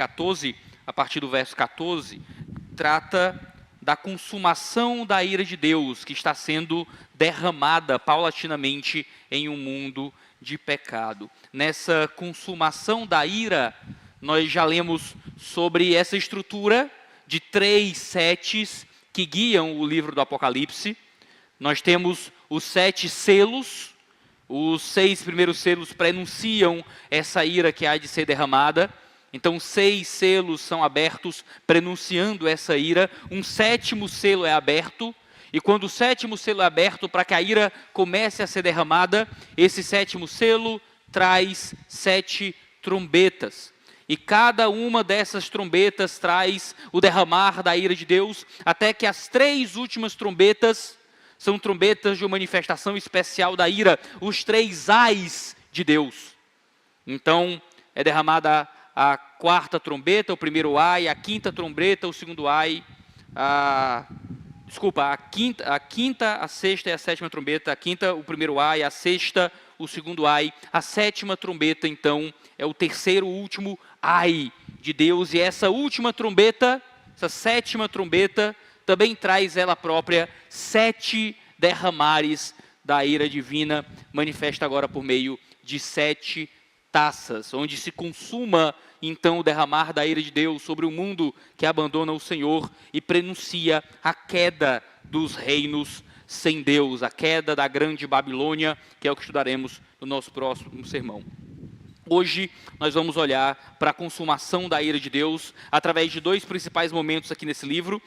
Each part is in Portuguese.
14, a partir do verso 14, trata da consumação da ira de Deus, que está sendo derramada paulatinamente em um mundo de pecado. Nessa consumação da ira, nós já lemos sobre essa estrutura de 3 setes que guiam o livro do Apocalipse. Nós temos os 7 selos, os 6 primeiros selos prenunciam essa ira que há de ser derramada. Então 6 selos são abertos, prenunciando essa ira. Um 7º selo é aberto, e quando o 7º selo é aberto, para que a ira comece a ser derramada, esse 7º selo traz 7 trombetas. E cada uma dessas trombetas traz o derramar da ira de Deus, até que as 3 últimas trombetas são trombetas de uma manifestação especial da ira, os 3 ais de Deus. Então é derramada a 4ª trombeta, o primeiro ai, a 5ª trombeta, o segundo ai, a quinta, a 6ª e a 7ª trombeta, a 5ª, o primeiro ai, a 6ª, o segundo ai, a 7ª trombeta, então, é o terceiro último ai de Deus, e essa última trombeta, essa 7ª trombeta, também traz ela própria 7 derramares da ira divina, manifesta agora por meio de 7 taças, onde se consuma então o derramar da ira de Deus sobre o mundo que abandona o Senhor e prenuncia a queda dos reinos sem Deus, a queda da grande Babilônia, que é o que estudaremos no nosso próximo sermão. Hoje nós vamos olhar para a consumação da ira de Deus através de 2 principais momentos aqui nesse livro.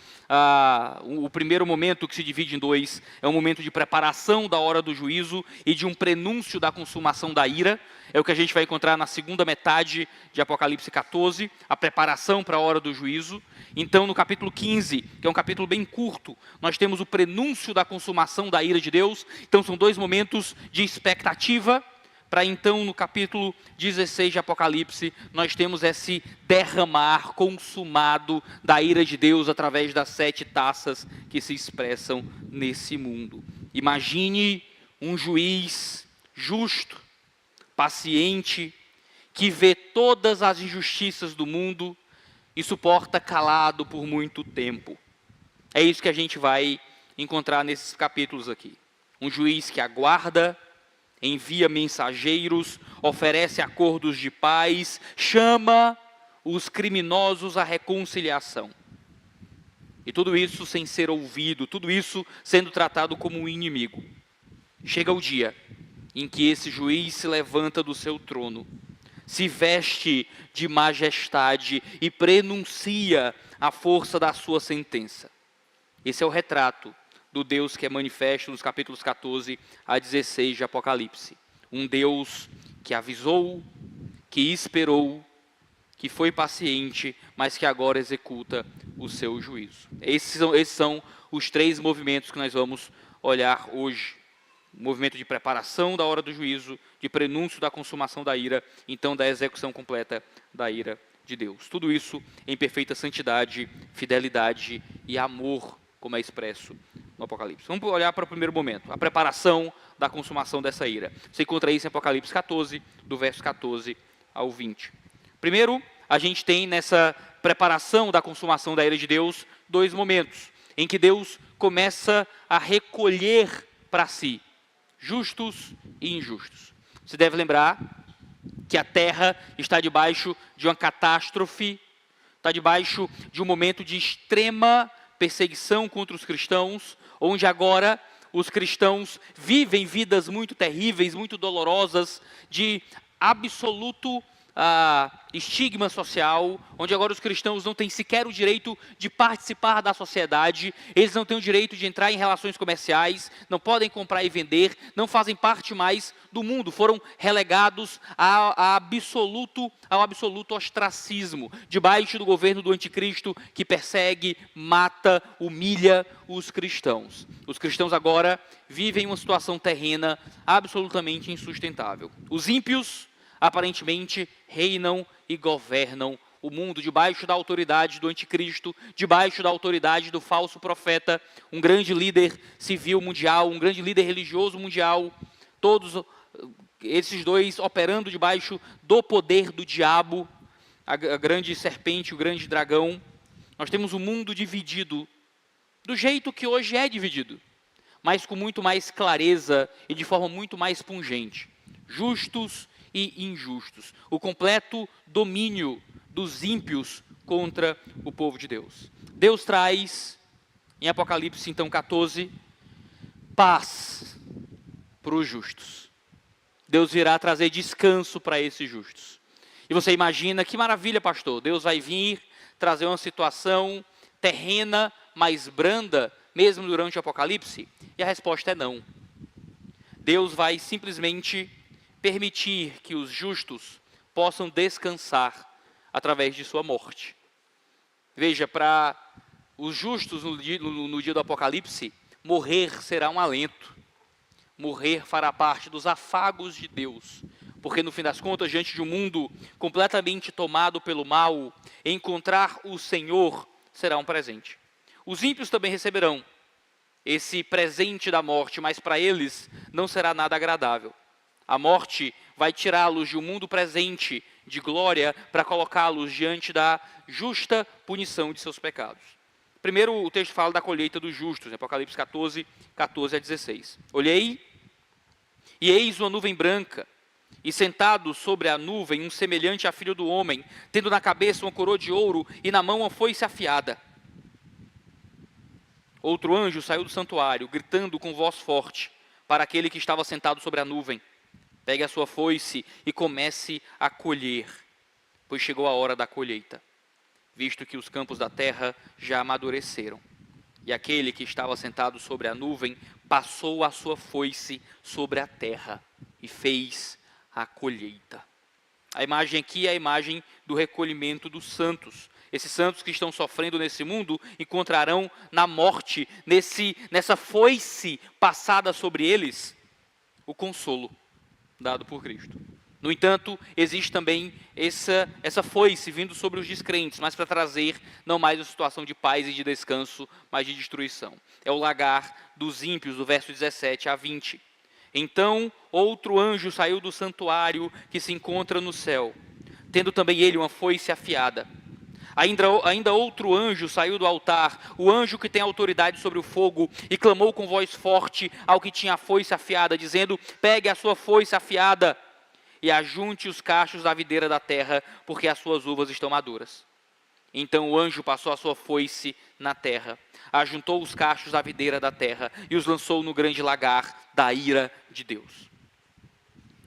O primeiro momento, que se divide em 2, é um momento de preparação da hora do juízo e de um prenúncio da consumação da ira. É o que a gente vai encontrar na segunda metade de Apocalipse 14, a preparação para a hora do juízo. Então, no capítulo 15, que é um capítulo bem curto, nós temos o prenúncio da consumação da ira de Deus. Então, são 2 momentos de expectativa, para então, no capítulo 16 de Apocalipse, nós temos esse derramar consumado da ira de Deus através das 7 taças que se expressam nesse mundo. Imagine um juiz justo, paciente, que vê todas as injustiças do mundo e suporta calado por muito tempo. É isso que a gente vai encontrar nesses capítulos aqui. Um juiz que aguarda, envia mensageiros, oferece acordos de paz, chama os criminosos à reconciliação. E tudo isso sem ser ouvido, tudo isso sendo tratado como um inimigo. Chega o dia em que esse juiz se levanta do seu trono, se veste de majestade e prenuncia a força da sua sentença. Esse é o retrato do Deus que é manifesto nos capítulos 14 a 16 de Apocalipse. Um Deus que avisou, que esperou, que foi paciente, mas que agora executa o seu juízo. Esses são os 3 movimentos que nós vamos olhar hoje. O movimento de preparação da hora do juízo, de prenúncio da consumação da ira, então da execução completa da ira de Deus. Tudo isso em perfeita santidade, fidelidade e amor, como é expresso no Apocalipse. Vamos olhar para o primeiro momento, a preparação da consumação dessa ira. Você encontra isso em Apocalipse 14, do verso 14 ao 20. Primeiro, a gente tem nessa preparação da consumação da ira de Deus 2 momentos, em que Deus começa a recolher para si justos e injustos. Você deve lembrar que a terra está debaixo de uma catástrofe, está debaixo de um momento de extrema perseguição contra os cristãos, onde agora os cristãos vivem vidas muito terríveis, muito dolorosas, de absoluto estigma social, onde agora os cristãos não têm sequer o direito de participar da sociedade, eles não têm o direito de entrar em relações comerciais, não podem comprar e vender, não fazem parte mais do mundo, foram relegados ao absoluto ostracismo, debaixo do governo do anticristo, que persegue, mata, humilha os cristãos. Os cristãos agora vivem uma situação terrena absolutamente insustentável. Os ímpios aparentemente reinam e governam o mundo debaixo da autoridade do anticristo, debaixo da autoridade do falso profeta, um grande líder civil mundial, um grande líder religioso mundial, todos esses 2 operando debaixo do poder do diabo, a grande serpente, o grande dragão, nós temos o mundo dividido do jeito que hoje é dividido, mas com muito mais clareza e de forma muito mais pungente. Justos e injustos. O completo domínio dos ímpios contra o povo de Deus. Deus traz, em Apocalipse então 14, paz para os justos. Deus virá trazer descanso para esses justos. E você imagina, que maravilha, pastor, Deus vai vir trazer uma situação terrena, mais branda, mesmo durante o Apocalipse? E a resposta é não. Deus vai simplesmente permitir que os justos possam descansar através de sua morte. Veja, para os justos no dia do Apocalipse, morrer será um alento. Morrer fará parte dos afagos de Deus. Porque no fim das contas, diante de um mundo completamente tomado pelo mal, encontrar o Senhor será um presente. Os ímpios também receberão esse presente da morte, mas para eles não será nada agradável. A morte vai tirá-los de um mundo presente de glória para colocá-los diante da justa punição de seus pecados. Primeiro, o texto fala da colheita dos justos, em Apocalipse 14, 14 a 16. Olhei, e eis uma nuvem branca, e sentado sobre a nuvem um semelhante a filho do homem, tendo na cabeça uma coroa de ouro e na mão uma foice afiada. Outro anjo saiu do santuário, gritando com voz forte para aquele que estava sentado sobre a nuvem: pegue a sua foice e comece a colher, pois chegou a hora da colheita, visto que os campos da terra já amadureceram. E aquele que estava sentado sobre a nuvem passou a sua foice sobre a terra e fez a colheita. A imagem aqui é a imagem do recolhimento dos santos. Esses santos que estão sofrendo nesse mundo encontrarão na morte, nessa foice passada sobre eles, o consolo dado por Cristo. No entanto, existe também essa foice vindo sobre os descrentes, mas para trazer não mais uma situação de paz e de descanso, mas de destruição. É o lagar dos ímpios, do verso 17 a 20. Então, outro anjo saiu do santuário que se encontra no céu, tendo também ele uma foice afiada. Ainda outro anjo saiu do altar, o anjo que tem autoridade sobre o fogo, e clamou com voz forte ao que tinha a foice afiada, dizendo: pegue a sua foice afiada e ajunte os cachos da videira da terra, porque as suas uvas estão maduras. Então o anjo passou a sua foice na terra, ajuntou os cachos da videira da terra e os lançou no grande lagar da ira de Deus.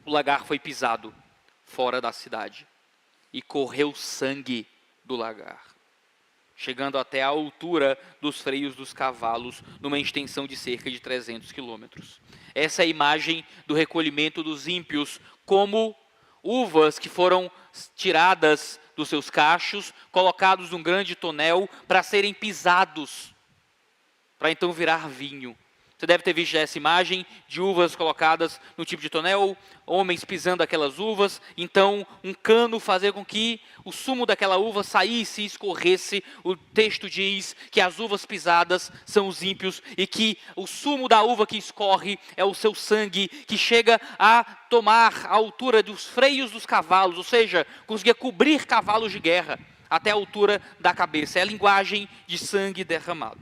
O lagar foi pisado fora da cidade e correu sangue do lagar, chegando até a altura dos freios dos cavalos, numa extensão de cerca de 300 quilômetros. Essa é a imagem do recolhimento dos ímpios, como uvas que foram tiradas dos seus cachos, colocados num grande tonel para serem pisados, para então virar vinho. Você deve ter visto essa imagem de uvas colocadas no tipo de tonel, homens pisando aquelas uvas, então um cano fazer com que o sumo daquela uva saísse e escorresse. O texto diz que as uvas pisadas são os ímpios e que o sumo da uva que escorre é o seu sangue, que chega a tomar a altura dos freios dos cavalos, ou seja, conseguia cobrir cavalos de guerra até a altura da cabeça. É a linguagem de sangue derramado.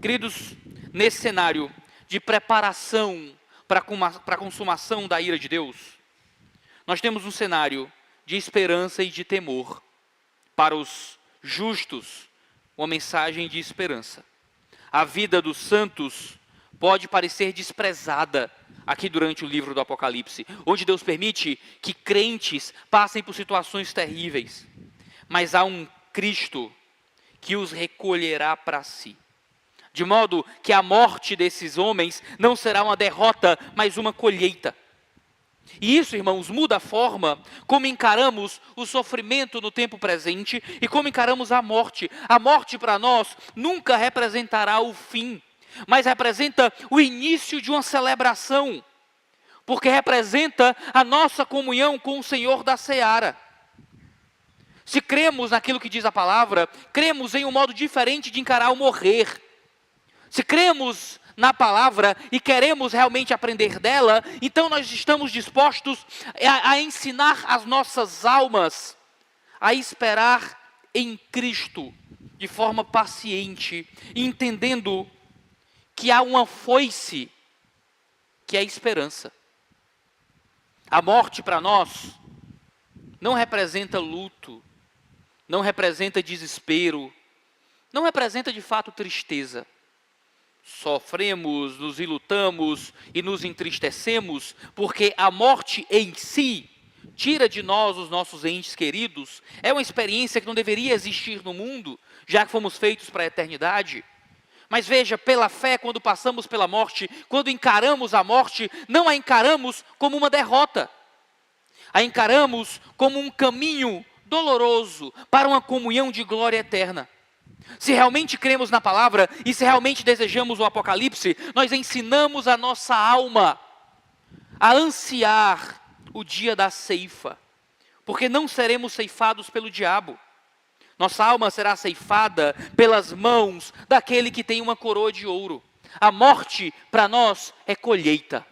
Queridos, nesse cenário de preparação para a consumação da ira de Deus, nós temos um cenário de esperança e de temor. Para os justos, uma mensagem de esperança. A vida dos santos pode parecer desprezada aqui durante o livro do Apocalipse, onde Deus permite que crentes passem por situações terríveis, mas há um Cristo que os recolherá para si. De modo que a morte desses homens não será uma derrota, mas uma colheita. E isso, irmãos, muda a forma como encaramos o sofrimento no tempo presente e como encaramos a morte. A morte para nós nunca representará o fim, mas representa o início de uma celebração, porque representa a nossa comunhão com o Senhor da Seara. Se cremos naquilo que diz a palavra, cremos em um modo diferente de encarar o morrer. Se cremos na palavra e queremos realmente aprender dela, então nós estamos dispostos a ensinar as nossas almas a esperar em Cristo de forma paciente, entendendo que há uma foice, que é a esperança. A morte para nós não representa luto, não representa desespero, não representa de fato tristeza. Sofremos, nos ilutamos e nos entristecemos, porque a morte em si tira de nós os nossos entes queridos. É uma experiência que não deveria existir no mundo, já que fomos feitos para a eternidade. Mas veja, pela fé, quando passamos pela morte, quando encaramos a morte, não a encaramos como uma derrota. A encaramos como um caminho doloroso para uma comunhão de glória eterna. Se realmente cremos na palavra e se realmente desejamos o Apocalipse, nós ensinamos a nossa alma a ansiar o dia da ceifa, porque não seremos ceifados pelo diabo. Nossa alma será ceifada pelas mãos daquele que tem uma coroa de ouro. A morte para nós é colheita.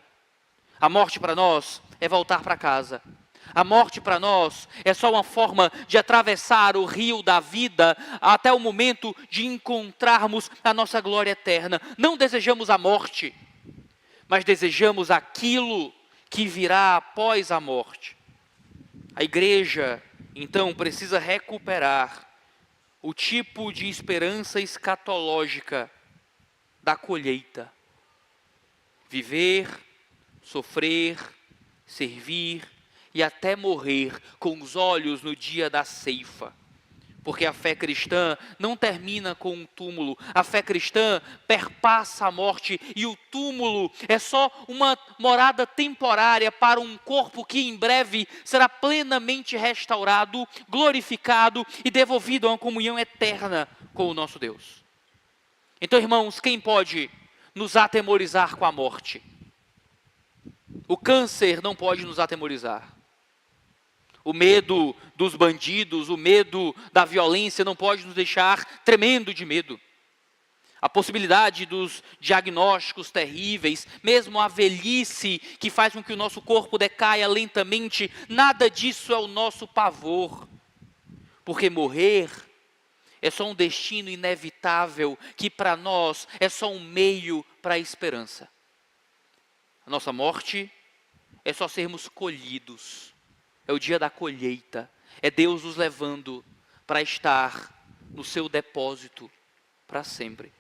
A morte para nós é voltar para casa. A morte para nós é só uma forma de atravessar o rio da vida até o momento de encontrarmos a nossa glória eterna. Não desejamos a morte, mas desejamos aquilo que virá após a morte. A igreja, então, precisa recuperar o tipo de esperança escatológica da colheita. Viver, sofrer, servir e até morrer com os olhos no dia da ceifa. Porque a fé cristã não termina com um túmulo. A fé cristã perpassa a morte e o túmulo é só uma morada temporária para um corpo que em breve será plenamente restaurado, glorificado e devolvido a uma comunhão eterna com o nosso Deus. Então, irmãos, quem pode nos atemorizar com a morte? O câncer não pode nos atemorizar. O medo dos bandidos, o medo da violência não pode nos deixar tremendo de medo. A possibilidade dos diagnósticos terríveis, mesmo a velhice que faz com que o nosso corpo decaia lentamente, nada disso é o nosso pavor. Porque morrer é só um destino inevitável que para nós é só um meio para a esperança. A nossa morte é só sermos colhidos. É o dia da colheita. É Deus nos levando para estar no seu depósito para sempre.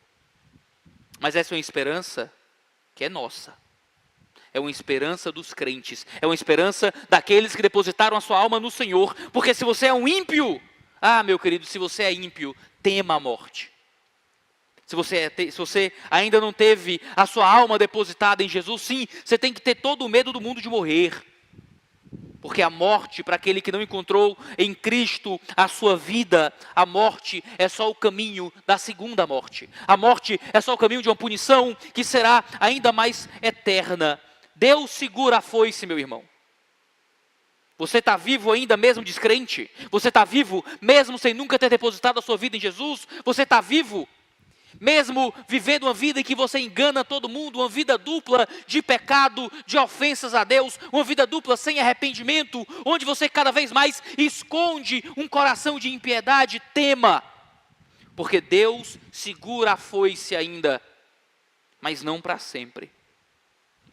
Mas essa é uma esperança que é nossa. É uma esperança dos crentes. É uma esperança daqueles que depositaram a sua alma no Senhor. Porque se você é um ímpio, meu querido, se você é ímpio, tema a morte. Se você ainda não teve a sua alma depositada em Jesus, sim, você tem que ter todo o medo do mundo de morrer. Porque a morte, para aquele que não encontrou em Cristo a sua vida, a morte é só o caminho da segunda morte. A morte é só o caminho de uma punição que será ainda mais eterna. Deus segura a foice, meu irmão. Você está vivo ainda mesmo descrente? Você está vivo mesmo sem nunca ter depositado a sua vida em Jesus? Você está vivo mesmo vivendo uma vida em que você engana todo mundo, uma vida dupla de pecado, de ofensas a Deus, uma vida dupla sem arrependimento, onde você cada vez mais esconde um coração de impiedade? Tema, porque Deus segura a foice ainda, mas não para sempre.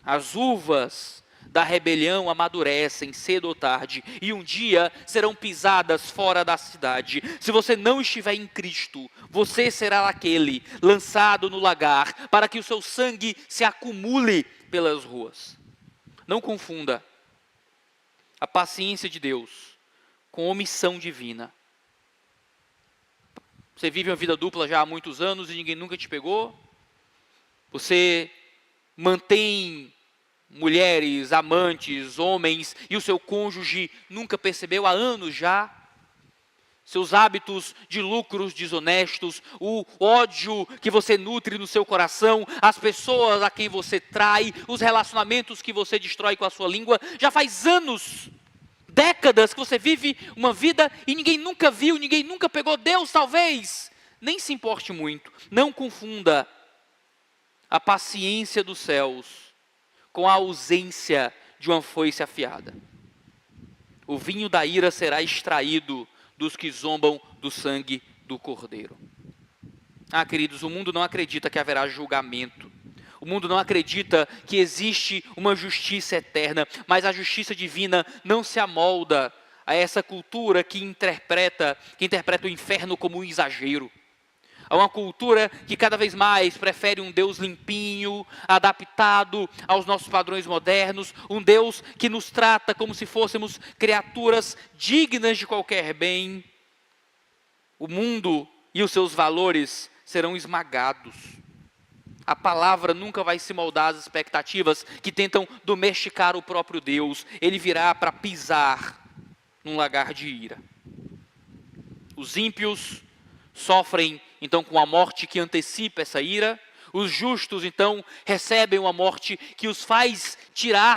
As uvas da rebelião amadurecem cedo ou tarde, e um dia serão pisadas fora da cidade. Se você não estiver em Cristo, você será aquele lançado no lagar, para que o seu sangue se acumule pelas ruas. Não confunda a paciência de Deus com omissão divina. Você vive uma vida dupla já há muitos anos e ninguém nunca te pegou? Você mantém mulheres, amantes, homens, e o seu cônjuge nunca percebeu há anos já? Seus hábitos de lucros desonestos, o ódio que você nutre no seu coração, as pessoas a quem você trai, os relacionamentos que você destrói com a sua língua, já faz anos, décadas que você vive uma vida e ninguém nunca viu, ninguém nunca pegou. Deus talvez nem se importe muito. Não confunda a paciência dos céus com a ausência de uma foice afiada. O vinho da ira será extraído dos que zombam do sangue do Cordeiro. Ah, queridos, o mundo não acredita que haverá julgamento. O mundo não acredita que existe uma justiça eterna, mas a justiça divina não se amolda a essa cultura que interpreta o inferno como um exagero. A uma cultura que cada vez mais prefere um Deus limpinho, adaptado aos nossos padrões modernos, um Deus que nos trata como se fôssemos criaturas dignas de qualquer bem. O mundo e os seus valores serão esmagados. A palavra nunca vai se moldar às expectativas que tentam domesticar o próprio Deus. Ele virá para pisar num lagar de ira. Os ímpios sofrem então com a morte que antecipa essa ira. Os justos então recebem uma morte que os faz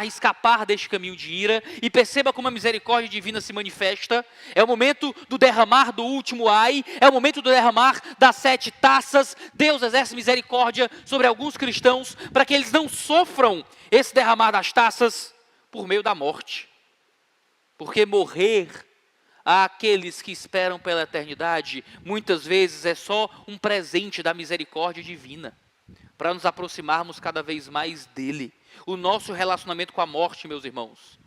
escapar deste caminho de ira. E perceba como a misericórdia divina se manifesta. É o momento do derramar do último ai, é o momento do derramar das 7 taças. Deus exerce misericórdia sobre alguns cristãos para que eles não sofram esse derramar das taças por meio da morte. Porque morrer àqueles que esperam pela eternidade, muitas vezes é só um presente da misericórdia divina, para nos aproximarmos cada vez mais dele. O nosso relacionamento com a morte, meus irmãos,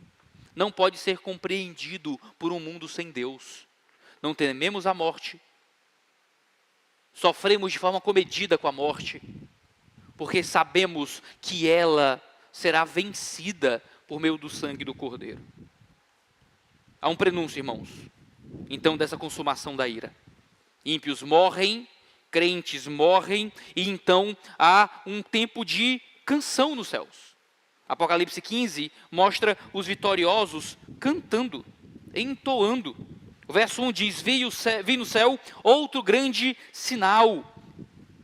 não pode ser compreendido por um mundo sem Deus. Não tememos a morte, sofremos de forma comedida com a morte, porque sabemos que ela será vencida por meio do sangue do Cordeiro. Há um prenúncio, irmãos, então, dessa consumação da ira. Ímpios morrem, crentes morrem, e então há um tempo de canção nos céus. Apocalipse 15 mostra os vitoriosos cantando, entoando. O verso 1 diz: vi no céu outro grande sinal,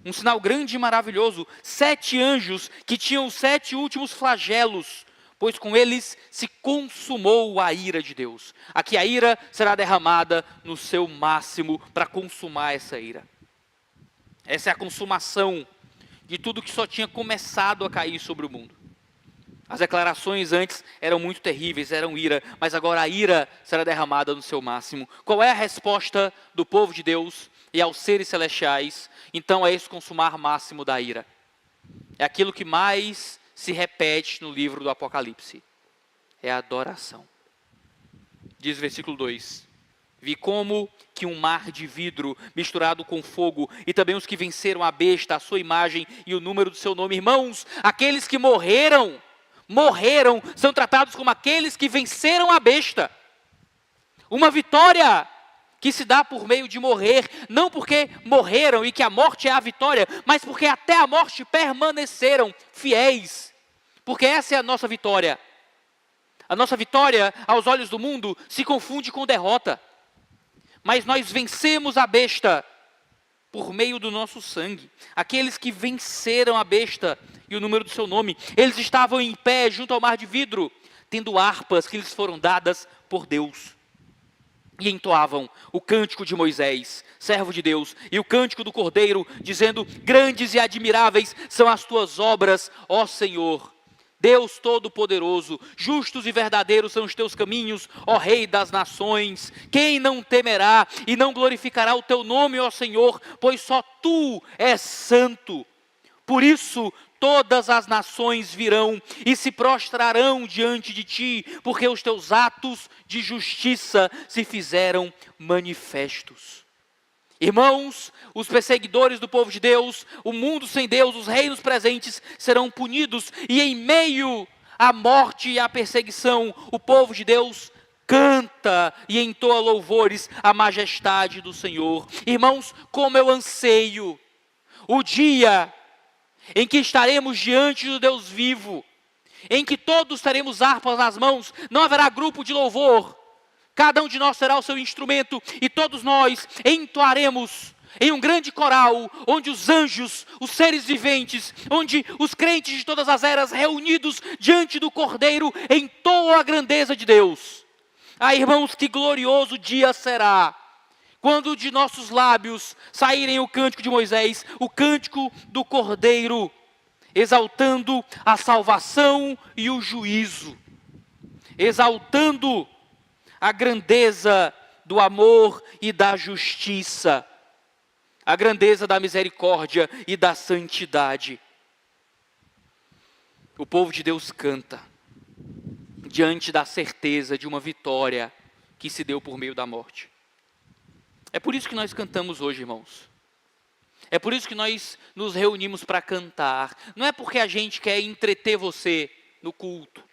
um sinal grande e maravilhoso, 7 anjos que tinham os 7 últimos flagelos, pois com eles se consumou a ira de Deus. Aqui a ira será derramada no seu máximo para consumar essa ira. Essa é a consumação de tudo que só tinha começado a cair sobre o mundo. As declarações antes eram muito terríveis, eram ira, mas agora a ira será derramada no seu máximo. Qual é a resposta do povo de Deus e aos seres celestiais? Então é esse consumar máximo da ira. É aquilo que mais se repete no livro do Apocalipse. É a adoração. Diz o versículo 2: vi como que um mar de vidro misturado com fogo, e também os que venceram a besta, a sua imagem e o número do seu nome. Irmãos, aqueles que morreram, são tratados como aqueles que venceram a besta. Uma vitória que se dá por meio de morrer, não porque morreram e que a morte é a vitória, mas porque até a morte permaneceram fiéis. Porque essa é a nossa vitória. A nossa vitória, aos olhos do mundo, se confunde com derrota. Mas nós vencemos a besta por meio do nosso sangue. Aqueles que venceram a besta e o número do seu nome, eles estavam em pé junto ao mar de vidro, tendo harpas que lhes foram dadas por Deus. E entoavam o cântico de Moisés, servo de Deus, e o cântico do Cordeiro, dizendo: grandes e admiráveis são as tuas obras, ó Senhor, Deus Todo-Poderoso. Justos e verdadeiros são os teus caminhos, ó Rei das nações. Quem não temerá e não glorificará o teu nome, ó Senhor, pois só tu és santo. Por isso todas as nações virão e se prostrarão diante de ti, porque os teus atos de justiça se fizeram manifestos. Irmãos, os perseguidores do povo de Deus, o mundo sem Deus, os reinos presentes serão punidos, e em meio à morte e à perseguição, o povo de Deus canta e entoa louvores à majestade do Senhor. Irmãos, como eu anseio o dia em que estaremos diante do Deus vivo, em que todos teremos harpas nas mãos, não haverá grupo de louvor, cada um de nós terá o seu instrumento, e todos nós entoaremos em um grande coral, onde os anjos, os seres viventes, onde os crentes de todas as eras reunidos diante do Cordeiro entoam a grandeza de Deus. Ah, irmãos, que glorioso dia será, quando de nossos lábios saírem o cântico de Moisés, o cântico do Cordeiro, exaltando a salvação e o juízo, exaltando a grandeza do amor e da justiça, a grandeza da misericórdia e da santidade. O povo de Deus canta diante da certeza de uma vitória que se deu por meio da morte. É por isso que nós cantamos hoje, irmãos. É por isso que nós nos reunimos para cantar. Não é porque a gente quer entreter você no culto.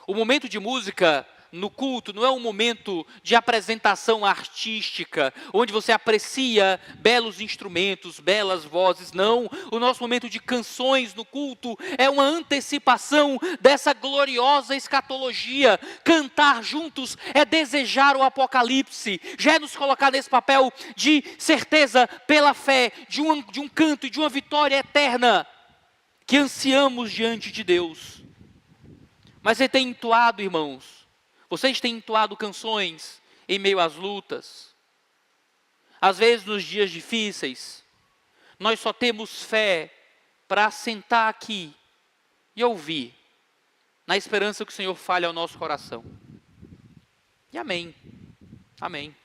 O momento de música no culto não é um momento de apresentação artística, onde você aprecia belos instrumentos, belas vozes. Não, o nosso momento de canções no culto é uma antecipação dessa gloriosa escatologia. Cantar juntos é desejar o Apocalipse, já é nos colocar nesse papel de certeza pela fé, de um canto e de uma vitória eterna, que ansiamos diante de Deus. Mas você tem entoado, irmãos, vocês têm entoado canções em meio às lutas. Às vezes nos dias difíceis, nós só temos fé para sentar aqui e ouvir, na esperança que o Senhor fale ao nosso coração. E amém, amém.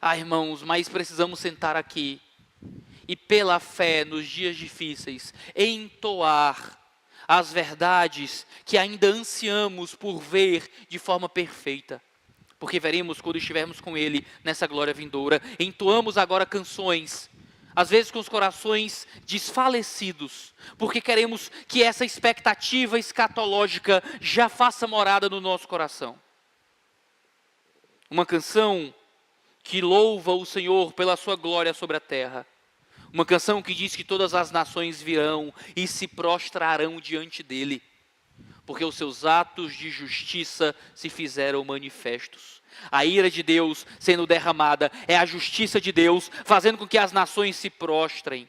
Ah, irmãos, mas precisamos sentar aqui e pela fé nos dias difíceis, entoar as verdades que ainda ansiamos por ver de forma perfeita, porque veremos quando estivermos com Ele nessa glória vindoura. Entoamos agora canções, às vezes com os corações desfalecidos, porque queremos que essa expectativa escatológica já faça morada no nosso coração. Uma canção que louva o Senhor pela sua glória sobre a terra. Uma canção que diz que todas as nações virão e se prostrarão diante dele, porque os seus atos de justiça se fizeram manifestos. A ira de Deus sendo derramada é a justiça de Deus, fazendo com que as nações se prostrem.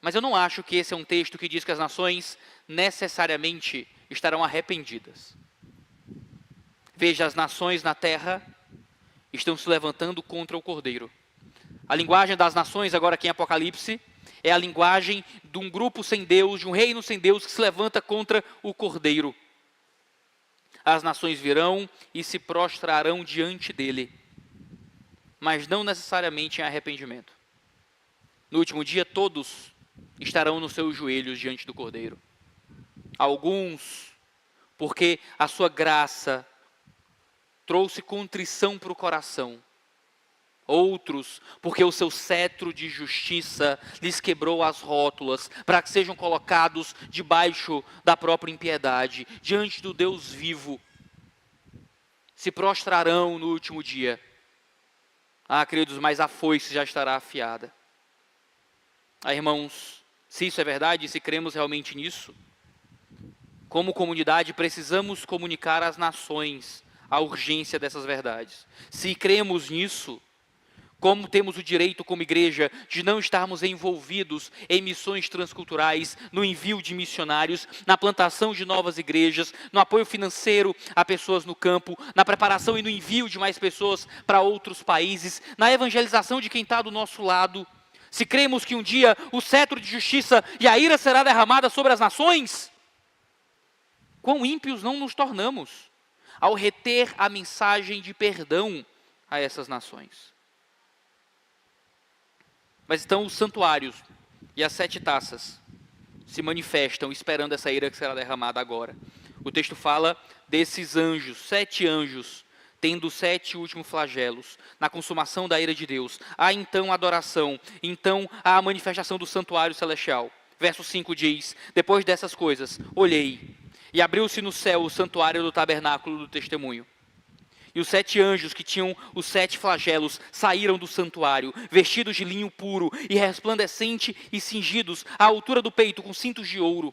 Mas eu não acho que esse é um texto que diz que as nações necessariamente estarão arrependidas. Veja, as nações na terra estão se levantando contra o Cordeiro. A linguagem das nações, agora aqui em Apocalipse, é a linguagem de um grupo sem Deus, de um reino sem Deus que se levanta contra o Cordeiro. As nações virão e se prostrarão diante dele, mas não necessariamente em arrependimento. No último dia, todos estarão nos seus joelhos diante do Cordeiro. Alguns, porque a sua graça trouxe contrição para o coração. Outros, porque o seu cetro de justiça lhes quebrou as rótulas, para que sejam colocados debaixo da própria impiedade, diante do Deus vivo. Se prostrarão no último dia. Ah, queridos, mas a foice já estará afiada. Ah, irmãos, se isso é verdade, se cremos realmente nisso, como comunidade precisamos comunicar às nações a urgência dessas verdades. Se cremos nisso, como temos o direito como igreja de não estarmos envolvidos em missões transculturais, no envio de missionários, na plantação de novas igrejas, no apoio financeiro a pessoas no campo, na preparação e no envio de mais pessoas para outros países, na evangelização de quem está do nosso lado? Se cremos que um dia o cetro de justiça e a ira será derramada sobre as nações, quão ímpios não nos tornamos ao reter a mensagem de perdão a essas nações. Mas então os santuários e as 7 taças se manifestam esperando essa ira que será derramada agora. O texto fala desses anjos, 7 anjos, tendo 7 últimos flagelos, na consumação da ira de Deus. Há então a adoração, então há a manifestação do santuário celestial. Verso 5 diz: depois dessas coisas, olhei, e abriu-se no céu o santuário do tabernáculo do testemunho. E os 7 anjos que tinham os 7 flagelos saíram do santuário, vestidos de linho puro e resplandecente e cingidos à altura do peito com cintos de ouro.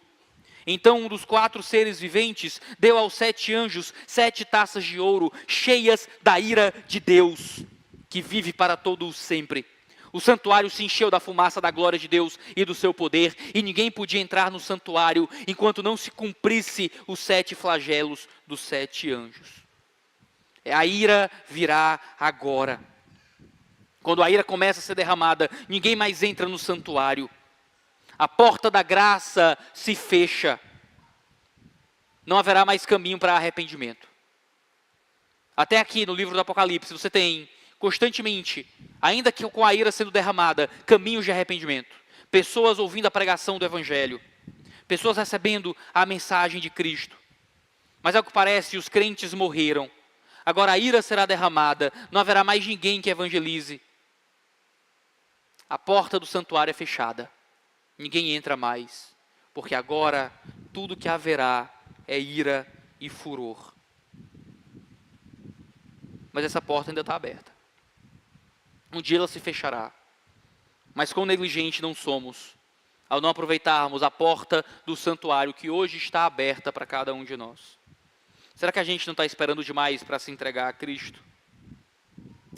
Então um dos 4 seres viventes deu aos 7 anjos 7 taças de ouro, cheias da ira de Deus, que vive para todo o sempre. O santuário se encheu da fumaça da glória de Deus e do seu poder, e ninguém podia entrar no santuário enquanto não se cumprisse os 7 flagelos dos 7 anjos. A ira virá agora. Quando a ira começa a ser derramada, ninguém mais entra no santuário. A porta da graça se fecha. Não haverá mais caminho para arrependimento. Até aqui no livro do Apocalipse, você tem constantemente, ainda que com a ira sendo derramada, caminhos de arrependimento. Pessoas ouvindo a pregação do Evangelho. Pessoas recebendo a mensagem de Cristo. Mas ao que parece, os crentes morreram. Agora a ira será derramada, não haverá mais ninguém que evangelize. A porta do santuário é fechada. Ninguém entra mais. Porque agora tudo que haverá é ira e furor. Mas essa porta ainda está aberta. Um dia ela se fechará. Mas quão negligente não somos ao não aproveitarmos a porta do santuário que hoje está aberta para cada um de nós. Será que a gente não está esperando demais para se entregar a Cristo?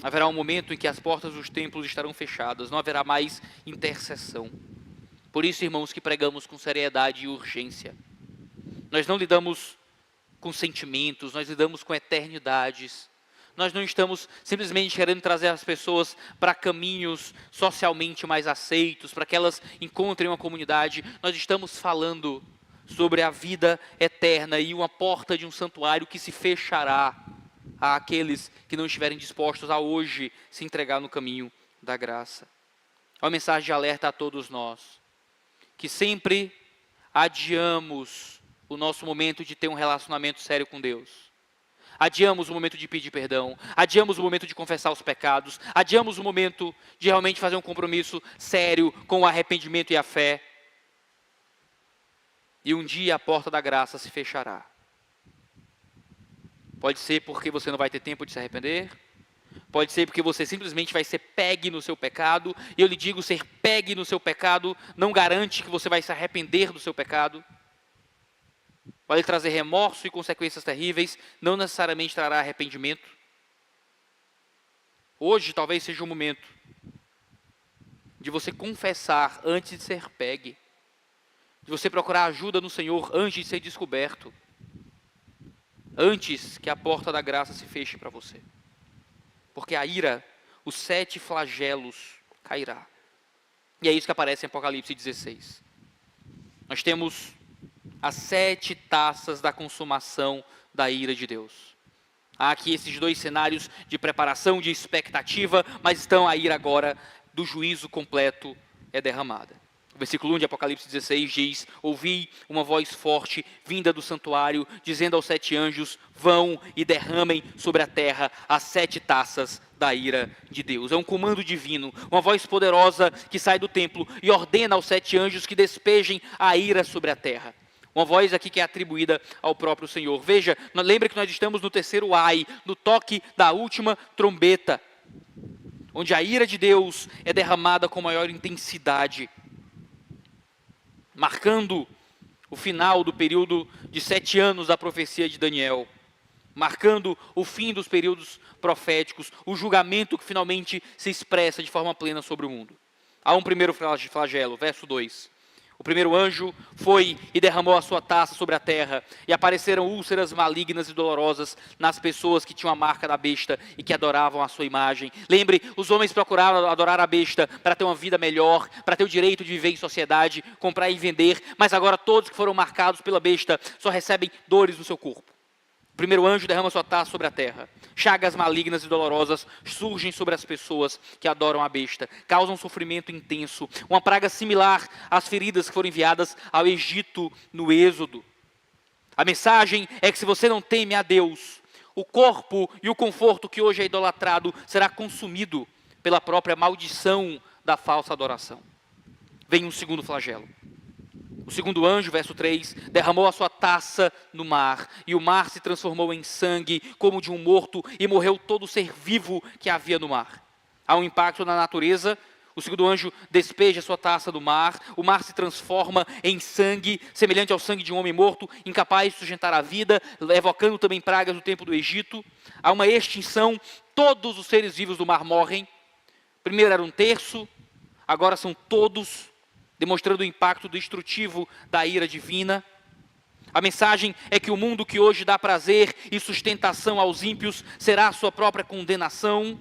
Haverá um momento em que as portas dos templos estarão fechadas, não haverá mais intercessão. Por isso, irmãos, que pregamos com seriedade e urgência. Nós não lidamos com sentimentos, nós lidamos com eternidades. Nós não estamos simplesmente querendo trazer as pessoas para caminhos socialmente mais aceitos, para que elas encontrem uma comunidade. Nós estamos falando sobre a vida eterna e uma porta de um santuário que se fechará àqueles que não estiverem dispostos a hoje se entregar no caminho da graça. É uma mensagem de alerta a todos nós, que sempre adiamos o nosso momento de ter um relacionamento sério com Deus. Adiamos o momento de pedir perdão, adiamos o momento de confessar os pecados, adiamos o momento de realmente fazer um compromisso sério com o arrependimento e a fé. E um dia a porta da graça se fechará. Pode ser porque você não vai ter tempo de se arrepender, pode ser porque você simplesmente vai ser pegue no seu pecado, e eu lhe digo, ser pegue no seu pecado não garante que você vai se arrepender do seu pecado. Pode trazer remorso e consequências terríveis, não necessariamente trará arrependimento. Hoje talvez seja o momento de você confessar antes de ser pegue, de você procurar ajuda no Senhor antes de ser descoberto, antes que a porta da graça se feche para você. Porque a ira, os 7 flagelos cairá. E é isso que aparece em Apocalipse 16. Nós temos as 7 taças da consumação da ira de Deus. Há aqui esses 2 cenários de preparação, de expectativa, mas estão a ira agora do juízo completo é derramada. O versículo 1 de Apocalipse 16 diz: ouvi uma voz forte vinda do santuário, dizendo aos 7 anjos: vão e derramem sobre a terra as 7 taças da ira de Deus. É um comando divino, uma voz poderosa que sai do templo e ordena aos 7 anjos que despejem a ira sobre a terra. Uma voz aqui que é atribuída ao próprio Senhor. Veja, lembra que nós estamos no terceiro ai, no toque da última trombeta, onde a ira de Deus é derramada com maior intensidade, marcando o final do período de 7 anos da profecia de Daniel, marcando o fim dos períodos proféticos, o julgamento que finalmente se expressa de forma plena sobre o mundo. Há um primeiro flagelo, verso 2. O primeiro anjo foi e derramou a sua taça sobre a terra, e apareceram úlceras malignas e dolorosas nas pessoas que tinham a marca da besta e que adoravam a sua imagem. Lembre, os homens procuraram adorar a besta para ter uma vida melhor, para ter o direito de viver em sociedade, comprar e vender, mas agora todos que foram marcados pela besta só recebem dores no seu corpo. O primeiro anjo derrama sua taça sobre a terra. Chagas malignas e dolorosas surgem sobre as pessoas que adoram a besta. Causam sofrimento intenso. Uma praga similar às feridas que foram enviadas ao Egito no Êxodo. A mensagem é que se você não teme a Deus, o corpo e o conforto que hoje é idolatrado será consumido pela própria maldição da falsa adoração. Vem um segundo flagelo. O segundo anjo, verso 3, derramou a sua taça no mar, e o mar se transformou em sangue, como de um morto, e morreu todo o ser vivo que havia no mar. Há um impacto na natureza, o segundo anjo despeja a sua taça do mar, o mar se transforma em sangue, semelhante ao sangue de um homem morto, incapaz de sustentar a vida, evocando também pragas do tempo do Egito. Há uma extinção, todos os seres vivos do mar morrem. Primeiro era 1/3, agora são todos, demonstrando o impacto destrutivo da ira divina. A mensagem é que o mundo que hoje dá prazer e sustentação aos ímpios será a sua própria condenação.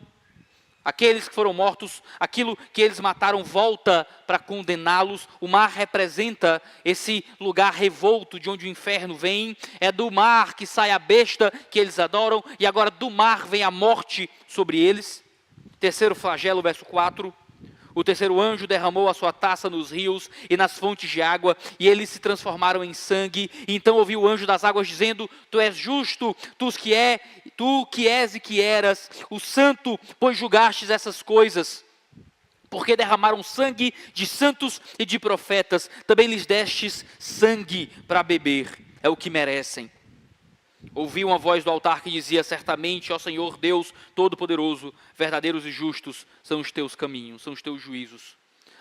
Aqueles que foram mortos, aquilo que eles mataram volta para condená-los. O mar representa esse lugar revolto de onde o inferno vem. É do mar que sai a besta que eles adoram, e agora do mar vem a morte sobre eles. Terceiro flagelo, verso 4. O terceiro anjo derramou a sua taça nos rios e nas fontes de água, e eles se transformaram em sangue. E então ouviu o anjo das águas dizendo: Tu és justo, tu que és e que eras, o santo, pois julgastes essas coisas. Porque derramaram sangue de santos e de profetas, também lhes destes sangue para beber, é o que merecem. Ouvi uma voz do altar que dizia: certamente, ó Senhor Deus Todo-Poderoso, verdadeiros e justos são os teus caminhos, são os teus juízos.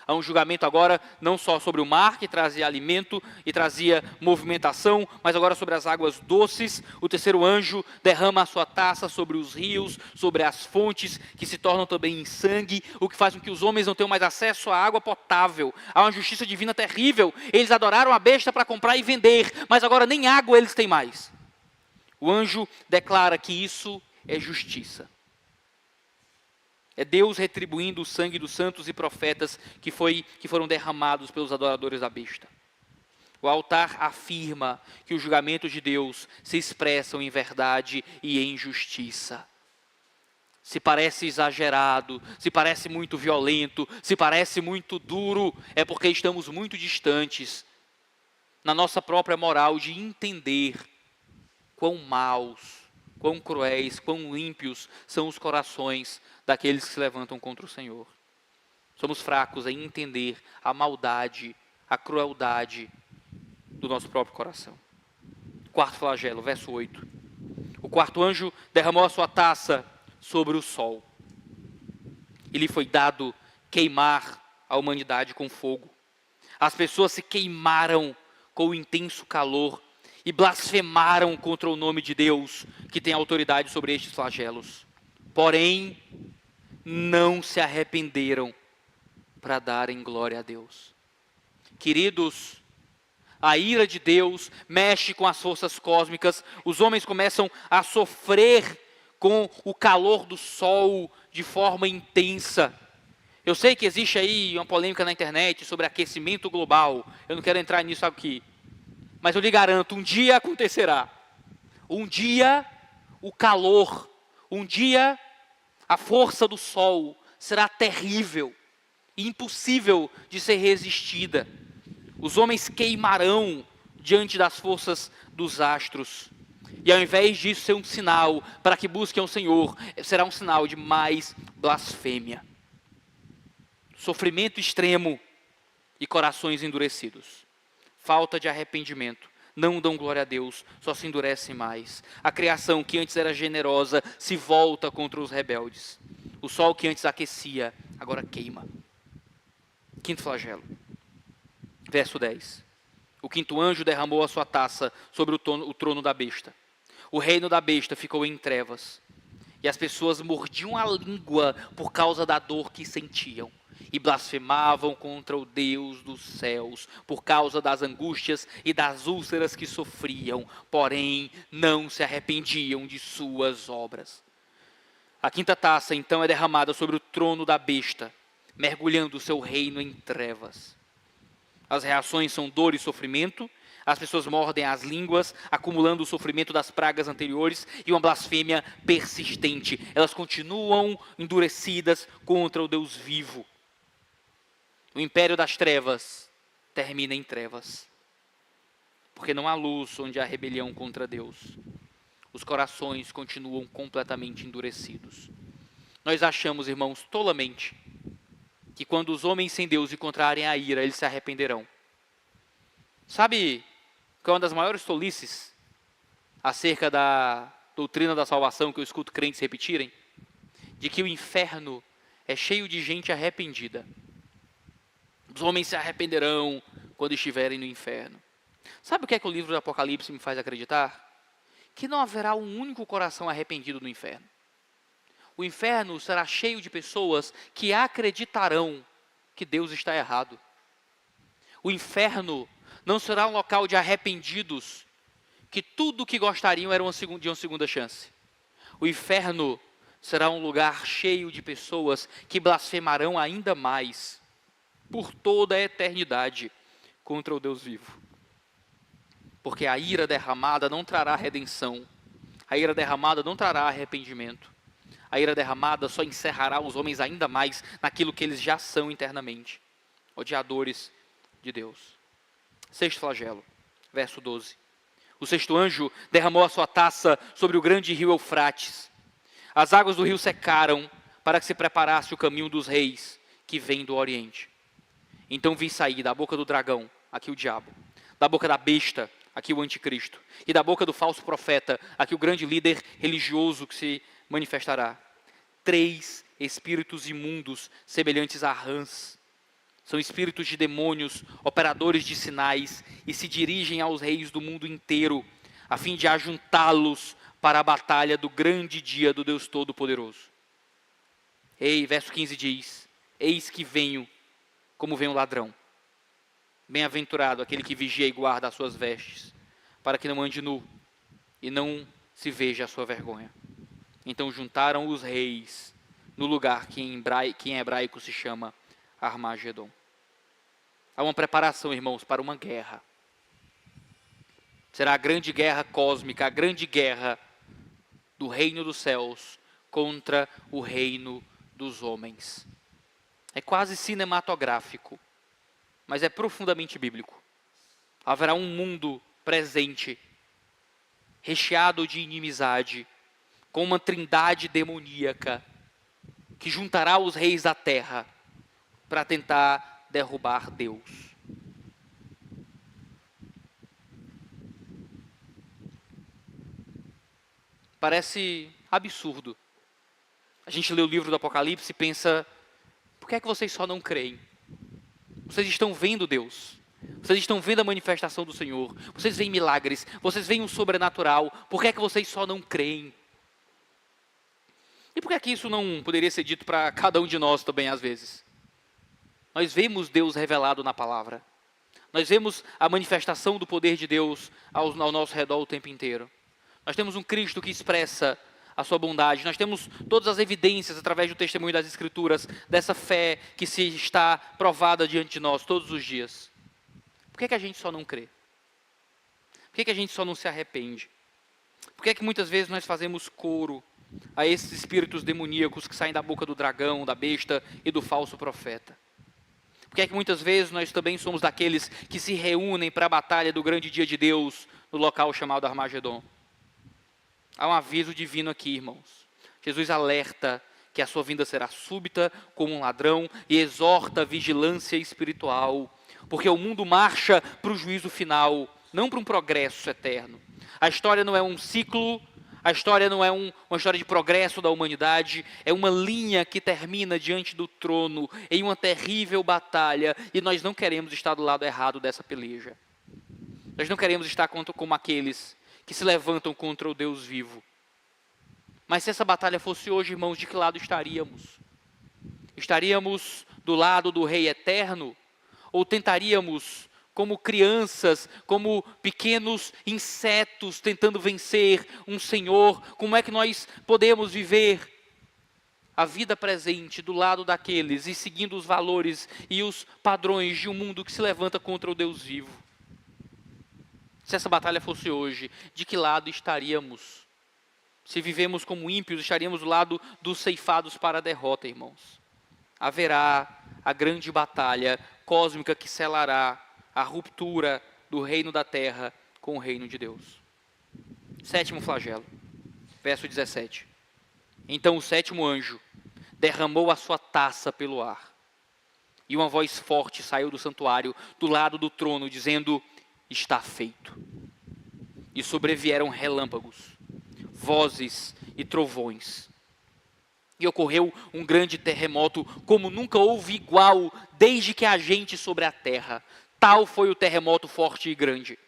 Há um julgamento agora não só sobre o mar, que trazia alimento e trazia movimentação, mas agora sobre as águas doces. O terceiro anjo derrama a sua taça sobre os rios, sobre as fontes, que se tornam também em sangue, o que faz com que os homens não tenham mais acesso à água potável. Há uma justiça divina terrível. Eles adoraram a besta para comprar e vender, mas agora nem água eles têm mais. O anjo declara que isso é justiça. É Deus retribuindo o sangue dos santos e profetas que foram derramados pelos adoradores da besta. O altar afirma que os julgamentos de Deus se expressam em verdade e em justiça. Se parece exagerado, se parece muito violento, se parece muito duro, é porque estamos muito distantes na nossa própria moral de entender quão maus, quão cruéis, quão ímpios são os corações daqueles que se levantam contra o Senhor. Somos fracos em entender a maldade, a crueldade do nosso próprio coração. Quarto flagelo, verso 8. O quarto anjo derramou a sua taça sobre o sol. E lhe foi dado queimar a humanidade com fogo. As pessoas se queimaram com o intenso calor e blasfemaram contra o nome de Deus, que tem autoridade sobre estes flagelos. Porém, não se arrependeram para darem glória a Deus. Queridos, a ira de Deus mexe com as forças cósmicas, os homens começam a sofrer com o calor do sol de forma intensa. Eu sei que existe aí uma polêmica na internet sobre aquecimento global, eu não quero entrar nisso aqui. Mas eu lhe garanto, um dia acontecerá. Um dia o calor, um dia a força do sol será terrível e impossível de ser resistida. Os homens queimarão diante das forças dos astros. E ao invés disso ser um sinal para que busquem o Senhor, será um sinal de mais blasfêmia. Sofrimento extremo e corações endurecidos. Falta de arrependimento, não dão glória a Deus, só se endurecem mais. A criação que antes era generosa se volta contra os rebeldes. O sol que antes aquecia, agora queima. Quinto flagelo, verso 10. O quinto anjo derramou a sua taça sobre o trono da besta. O reino da besta ficou em trevas, e as pessoas mordiam a língua por causa da dor que sentiam. E blasfemavam contra o Deus dos céus, por causa das angústias e das úlceras que sofriam, porém não se arrependiam de suas obras. A quinta taça então é derramada sobre o trono da besta, mergulhando o seu reino em trevas. As reações são dor e sofrimento, as pessoas mordem as línguas, acumulando o sofrimento das pragas anteriores e uma blasfêmia persistente. Elas continuam endurecidas contra o Deus vivo. O império das trevas termina em trevas, porque não há luz onde há rebelião contra Deus. Os corações continuam completamente endurecidos. Nós achamos, irmãos, tolamente, que quando os homens sem Deus encontrarem a ira, eles se arrependerão. Sabe que é uma das maiores tolices acerca da doutrina da salvação que eu escuto crentes repetirem? De que o inferno é cheio de gente arrependida. Os homens se arrependerão quando estiverem no inferno. Sabe o que é que o livro do Apocalipse me faz acreditar? Que não haverá um único coração arrependido no inferno. O inferno será cheio de pessoas que acreditarão que Deus está errado. O inferno não será um local de arrependidos, que tudo o que gostariam era de uma segunda chance. O inferno será um lugar cheio de pessoas que blasfemarão ainda mais por toda a eternidade contra o Deus vivo. Porque a ira derramada não trará redenção, a ira derramada não trará arrependimento, a ira derramada só encerrará os homens ainda mais naquilo que eles já são internamente, odiadores de Deus. Sexto flagelo, verso 12. O sexto anjo derramou a sua taça sobre o grande rio Eufrates. As águas do rio secaram para que se preparasse o caminho dos reis que vêm do Oriente. Então vi sair da boca do dragão, aqui o diabo, da boca da besta, aqui o anticristo, e da boca do falso profeta, aqui o grande líder religioso que se manifestará, 3 espíritos imundos semelhantes a rãs. São espíritos de demônios, operadores de sinais, e se dirigem aos reis do mundo inteiro, a fim de ajuntá-los para a batalha do grande dia do Deus Todo-Poderoso. Verso 15 diz: eis que venho, como vem um ladrão. Bem-aventurado aquele que vigia e guarda as suas vestes, para que não ande nu, e não se veja a sua vergonha. Então juntaram os reis, no lugar que em hebraico se chama Armagedon. Há uma preparação, irmãos, para uma guerra. Será a grande guerra cósmica, a grande guerra do reino dos céus contra o reino dos homens. É quase cinematográfico, mas é profundamente bíblico. Haverá um mundo presente, recheado de inimizade, com uma trindade demoníaca, que juntará os reis da terra para tentar derrubar Deus. Parece absurdo. A gente lê o livro do Apocalipse e pensa: por que é que vocês só não creem? Vocês estão vendo Deus. Vocês estão vendo a manifestação do Senhor. Vocês veem milagres. Vocês veem o sobrenatural. Por que é que vocês só não creem? E por que é que isso não poderia ser dito para cada um de nós também às vezes? Nós vemos Deus revelado na palavra. Nós vemos a manifestação do poder de Deus ao nosso redor o tempo inteiro. Nós temos um Cristo que expressa a sua bondade. Nós temos todas as evidências através do testemunho das Escrituras dessa fé que se está provada diante de nós todos os dias. Por que é que a gente só não crê? Por que é que a gente só não se arrepende? Por que é que muitas vezes nós fazemos coro a esses espíritos demoníacos que saem da boca do dragão, da besta e do falso profeta? Por que é que muitas vezes nós também somos daqueles que se reúnem para a batalha do grande dia de Deus no local chamado Armagedon? Há um aviso divino aqui, irmãos. Jesus alerta que a sua vinda será súbita como um ladrão e exorta a vigilância espiritual, porque o mundo marcha para o juízo final, não para um progresso eterno. A história não é um ciclo, a história não é uma história de progresso da humanidade, é uma linha que termina diante do trono em uma terrível batalha, e nós não queremos estar do lado errado dessa peleja. Nós não queremos estar como aqueles que se levantam contra o Deus vivo. Mas se essa batalha fosse hoje, irmãos, de que lado estaríamos? Estaríamos do lado do Rei Eterno? Ou tentaríamos, como crianças, como pequenos insetos, tentando vencer um Senhor? Como é que nós podemos viver a vida presente do lado daqueles e seguindo os valores e os padrões de um mundo que se levanta contra o Deus vivo? Se essa batalha fosse hoje, de que lado estaríamos? Se vivemos como ímpios, estaríamos do lado dos ceifados para a derrota, irmãos. Haverá a grande batalha cósmica que selará a ruptura do reino da terra com o reino de Deus. Sétimo flagelo, verso 17. Então o sétimo anjo derramou a sua taça pelo ar, e uma voz forte saiu do santuário, do lado do trono, dizendo: está feito. E sobrevieram relâmpagos, vozes e trovões. E ocorreu um grande terremoto, como nunca houve igual, desde que há gente sobre a terra. Tal foi o terremoto forte e grande.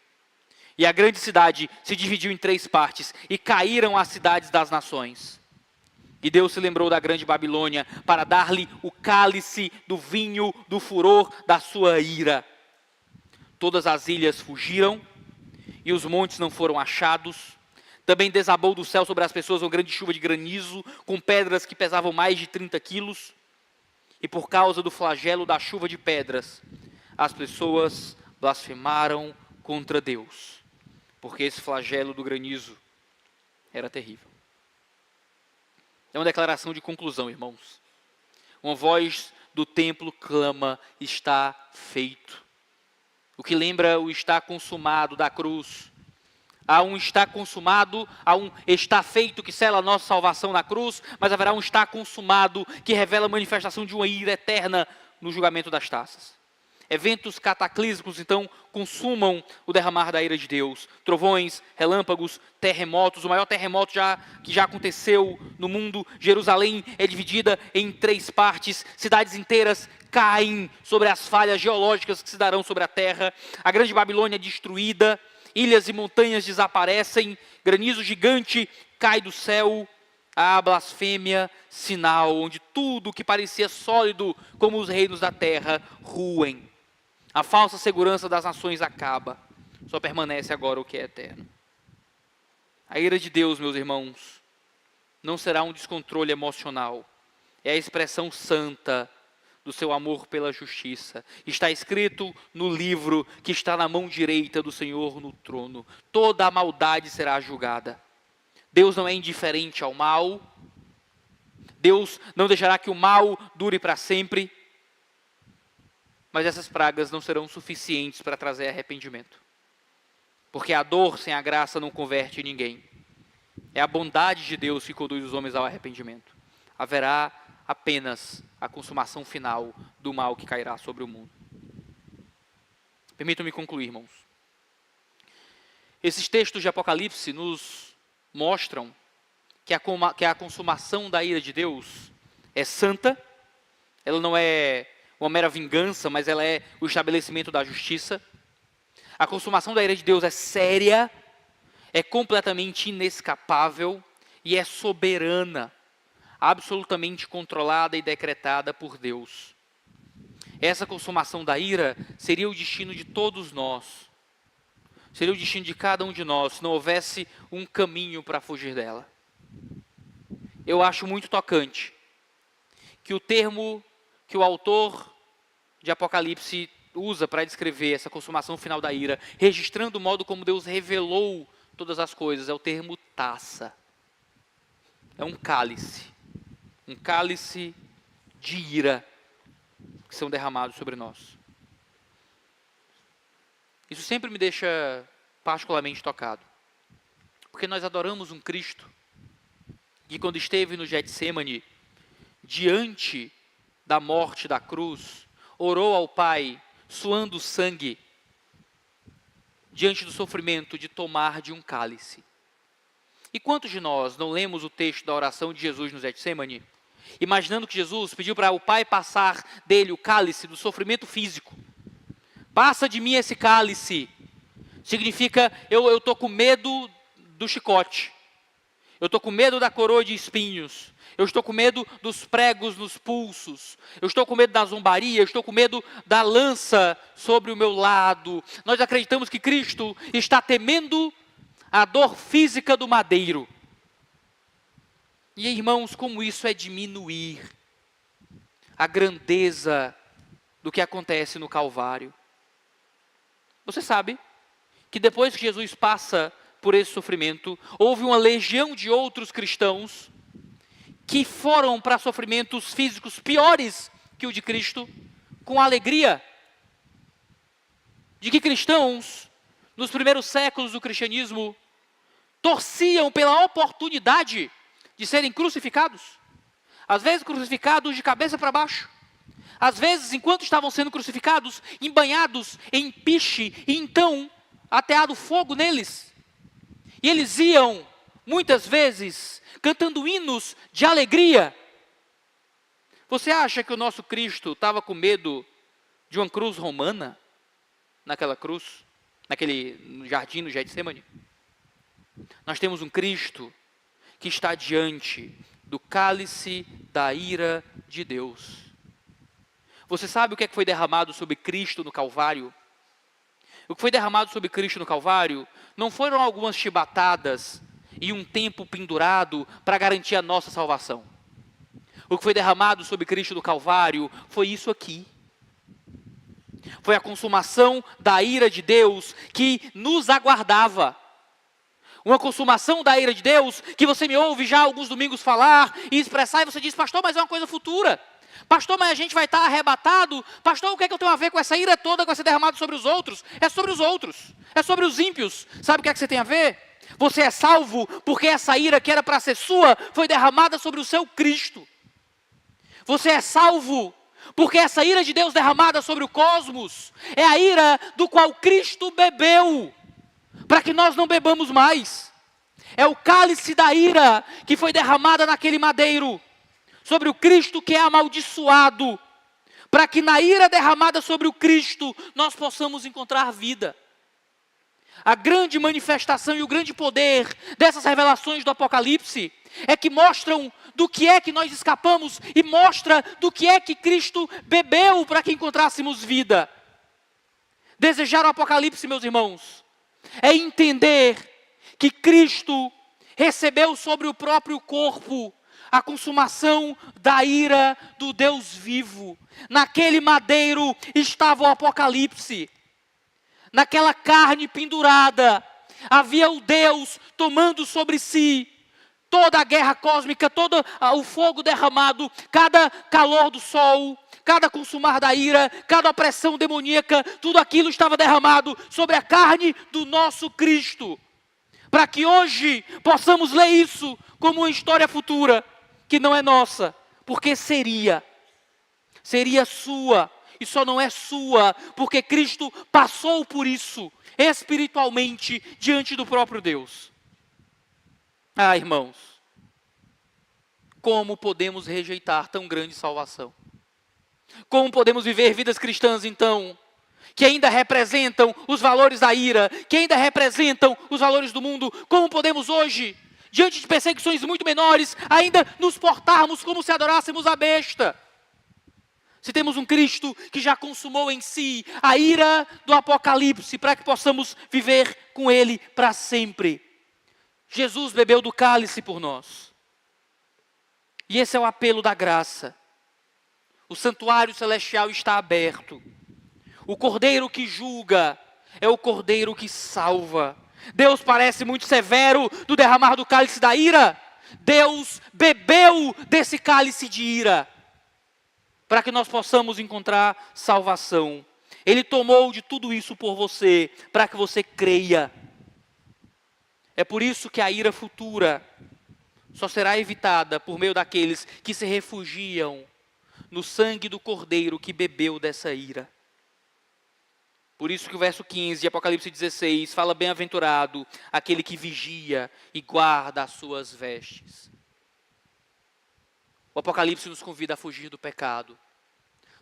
E a grande cidade se dividiu em 3 partes, e caíram as cidades das nações. E Deus se lembrou da grande Babilônia, para dar-lhe o cálice do vinho do furor da sua ira. Todas as ilhas fugiram, e os montes não foram achados. Também desabou do céu sobre as pessoas uma grande chuva de granizo, com pedras que pesavam mais de 30 quilos. E por causa do flagelo da chuva de pedras, as pessoas blasfemaram contra Deus, porque esse flagelo do granizo era terrível. É uma declaração de conclusão, irmãos. Uma voz do templo clama: está feito. O que lembra o está consumado da cruz. Há um está consumado, há um está feito que sela a nossa salvação na cruz, mas haverá um está consumado que revela a manifestação de uma ira eterna no julgamento das taças. Eventos cataclísmicos, então, consumam o derramar da ira de Deus. Trovões, relâmpagos, terremotos. O maior terremoto que já aconteceu no mundo. Jerusalém é dividida em 3 partes. Cidades inteiras caem sobre as falhas geológicas que se darão sobre a terra. A grande Babilônia é destruída. Ilhas e montanhas desaparecem. Granizo gigante cai do céu. A blasfêmia, sinal, onde tudo que parecia sólido como os reinos da terra ruem. A falsa segurança das nações acaba. Só permanece agora o que é eterno. A ira de Deus, meus irmãos, não será um descontrole emocional. É a expressão santa do seu amor pela justiça. Está escrito no livro que está na mão direita do Senhor no trono. Toda a maldade será julgada. Deus não é indiferente ao mal. Deus não deixará que o mal dure para sempre. Mas essas pragas não serão suficientes para trazer arrependimento. Porque a dor sem a graça não converte ninguém. É a bondade de Deus que conduz os homens ao arrependimento. Haverá apenas a consumação final do mal que cairá sobre o mundo. Permitam-me concluir, irmãos. Esses textos de Apocalipse nos mostram que a consumação da ira de Deus é santa. Ela não é uma mera vingança, mas ela é o estabelecimento da justiça. A consumação da ira de Deus é séria, é completamente inescapável e é soberana, absolutamente controlada e decretada por Deus. Essa consumação da ira seria o destino de todos nós, seria o destino de cada um de nós, se não houvesse um caminho para fugir dela. Eu acho muito tocante que o termo que o autor de Apocalipse usa para descrever essa consumação final da ira, registrando o modo como Deus revelou todas as coisas, é o termo taça. É um cálice de ira que são derramados sobre nós. Isso sempre me deixa particularmente tocado, porque nós adoramos um Cristo que, quando esteve no Getsêmani, diante da morte da cruz, orou ao Pai, suando sangue, diante do sofrimento de tomar de um cálice. E quantos de nós não lemos o texto da oração de Jesus no Getsêmani, imaginando que Jesus pediu para o Pai passar dele o cálice do sofrimento físico? Passa de mim esse cálice. Significa, eu estou com medo do chicote. Eu estou com medo da coroa de espinhos. Eu estou com medo dos pregos nos pulsos. Eu estou com medo da zombaria. Eu estou com medo da lança sobre o meu lado. Nós acreditamos que Cristo está temendo a dor física do madeiro. E, irmãos, como isso é diminuir a grandeza do que acontece no Calvário. Você sabe que depois que Jesus passa por esse sofrimento, houve uma legião de outros cristãos que foram para sofrimentos físicos piores que o de Cristo, com alegria. De que cristãos, nos primeiros séculos do cristianismo, torciam pela oportunidade de serem crucificados. Às vezes crucificados de cabeça para baixo. Às vezes, enquanto estavam sendo crucificados, embanhados em piche, e então ateado fogo neles. E eles iam, muitas vezes, cantando hinos de alegria. Você acha que o nosso Cristo estava com medo de uma cruz romana? Naquela cruz, naquele jardim no Getsêmani? Nós temos um Cristo que está diante do cálice da ira de Deus. Você sabe o que foi derramado sobre Cristo no Calvário? O que foi derramado sobre Cristo no Calvário não foram algumas chibatadas e um tempo pendurado para garantir a nossa salvação. O que foi derramado sobre Cristo do Calvário foi isso aqui. Foi a consumação da ira de Deus que nos aguardava. Uma consumação da ira de Deus que você me ouve já alguns domingos falar e expressar, e você diz: pastor, mas é uma coisa futura. Pastor, mas a gente vai estar arrebatado. Pastor, o que é que eu tenho a ver com essa ira toda que vai ser derramada sobre os outros? É sobre os outros, é sobre os ímpios. Sabe o que é que você tem a ver? Você é salvo porque essa ira que era para ser sua foi derramada sobre o seu Cristo. Você é salvo porque essa ira de Deus derramada sobre o cosmos é a ira do qual Cristo bebeu, para que nós não bebamos mais. É o cálice da ira que foi derramada naquele madeiro, sobre o Cristo que é amaldiçoado, para que na ira derramada sobre o Cristo, nós possamos encontrar vida. A grande manifestação e o grande poder dessas revelações do Apocalipse é que mostram do que é que nós escapamos e mostra do que é que Cristo bebeu para que encontrássemos vida. Desejar o Apocalipse, meus irmãos, é entender que Cristo recebeu sobre o próprio corpo a consumação da ira do Deus vivo. Naquele madeiro estava o Apocalipse. Naquela carne pendurada, havia o Deus tomando sobre si toda a guerra cósmica, todo o fogo derramado, cada calor do sol, cada consumar da ira, cada opressão demoníaca, tudo aquilo estava derramado sobre a carne do nosso Cristo. Para que hoje possamos ler isso como uma história futura, que não é nossa, porque seria sua. E só não é sua, porque Cristo passou por isso, espiritualmente, diante do próprio Deus. Ah, irmãos, como podemos rejeitar tão grande salvação? Como podemos viver vidas cristãs, então, que ainda representam os valores da ira, que ainda representam os valores do mundo? Como podemos hoje, diante de perseguições muito menores, ainda nos portarmos como se adorássemos a besta? Se temos um Cristo que já consumou em si a ira do Apocalipse, para que possamos viver com Ele para sempre. Jesus bebeu do cálice por nós. E esse é o apelo da graça. O santuário celestial está aberto. O Cordeiro que julga é o Cordeiro que salva. Deus parece muito severo do derramar do cálice da ira. Deus bebeu desse cálice de ira, para que nós possamos encontrar salvação. Ele tomou de tudo isso por você, para que você creia. É por isso que a ira futura só será evitada por meio daqueles que se refugiam no sangue do Cordeiro que bebeu dessa ira. Por isso que o verso 15 de Apocalipse 16 fala: bem-aventurado aquele que vigia e guarda as suas vestes. O Apocalipse nos convida a fugir do pecado,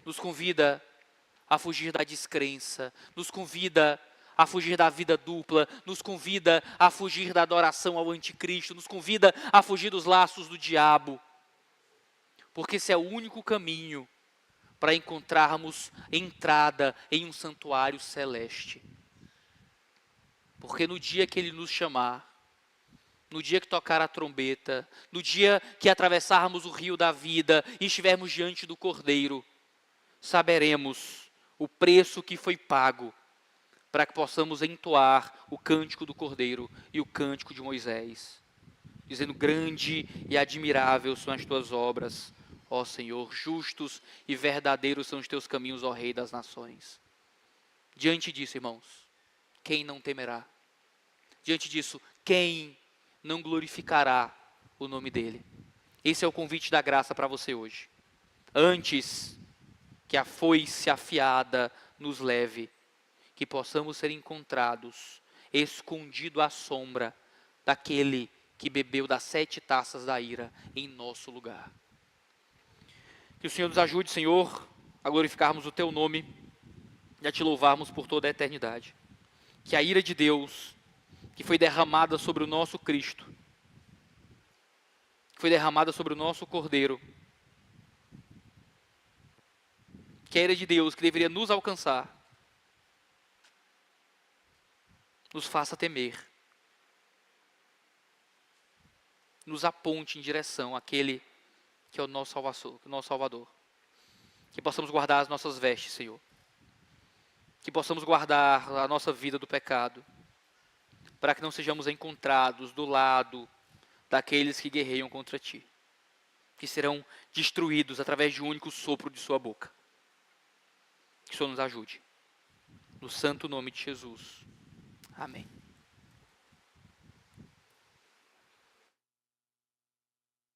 nos convida a fugir da descrença, nos convida a fugir da vida dupla, nos convida a fugir da adoração ao anticristo, nos convida a fugir dos laços do diabo, porque esse é o único caminho para encontrarmos entrada em um santuário celeste. Porque no dia que Ele nos chamar, no dia que tocar a trombeta, no dia que atravessarmos o rio da vida e estivermos diante do Cordeiro, saberemos o preço que foi pago para que possamos entoar o cântico do Cordeiro e o cântico de Moisés, dizendo: grande e admirável são as tuas obras, ó Senhor, justos e verdadeiros são os teus caminhos, ó Rei das nações. Diante disso, irmãos, quem não temerá? Diante disso, quem não glorificará o nome dele? Esse é o convite da graça para você hoje. Antes que a foice afiada nos leve, que possamos ser encontrados escondido à sombra daquele que bebeu das 7 taças da ira em nosso lugar. Que o Senhor nos ajude, Senhor, a glorificarmos o teu nome e a te louvarmos por toda a eternidade. Que a ira de Deus, que foi derramada sobre o nosso Cristo, que foi derramada sobre o nosso Cordeiro, que a ira de Deus que deveria nos alcançar, nos faça temer. nos aponte em direção àquele que é o nosso Salvador. Que possamos guardar as nossas vestes, Senhor. Que possamos guardar a nossa vida do pecado, para que não sejamos encontrados do lado daqueles que guerreiam contra Ti, que serão destruídos através de um único sopro de Sua boca. Que o Senhor nos ajude. No santo nome de Jesus. Amém.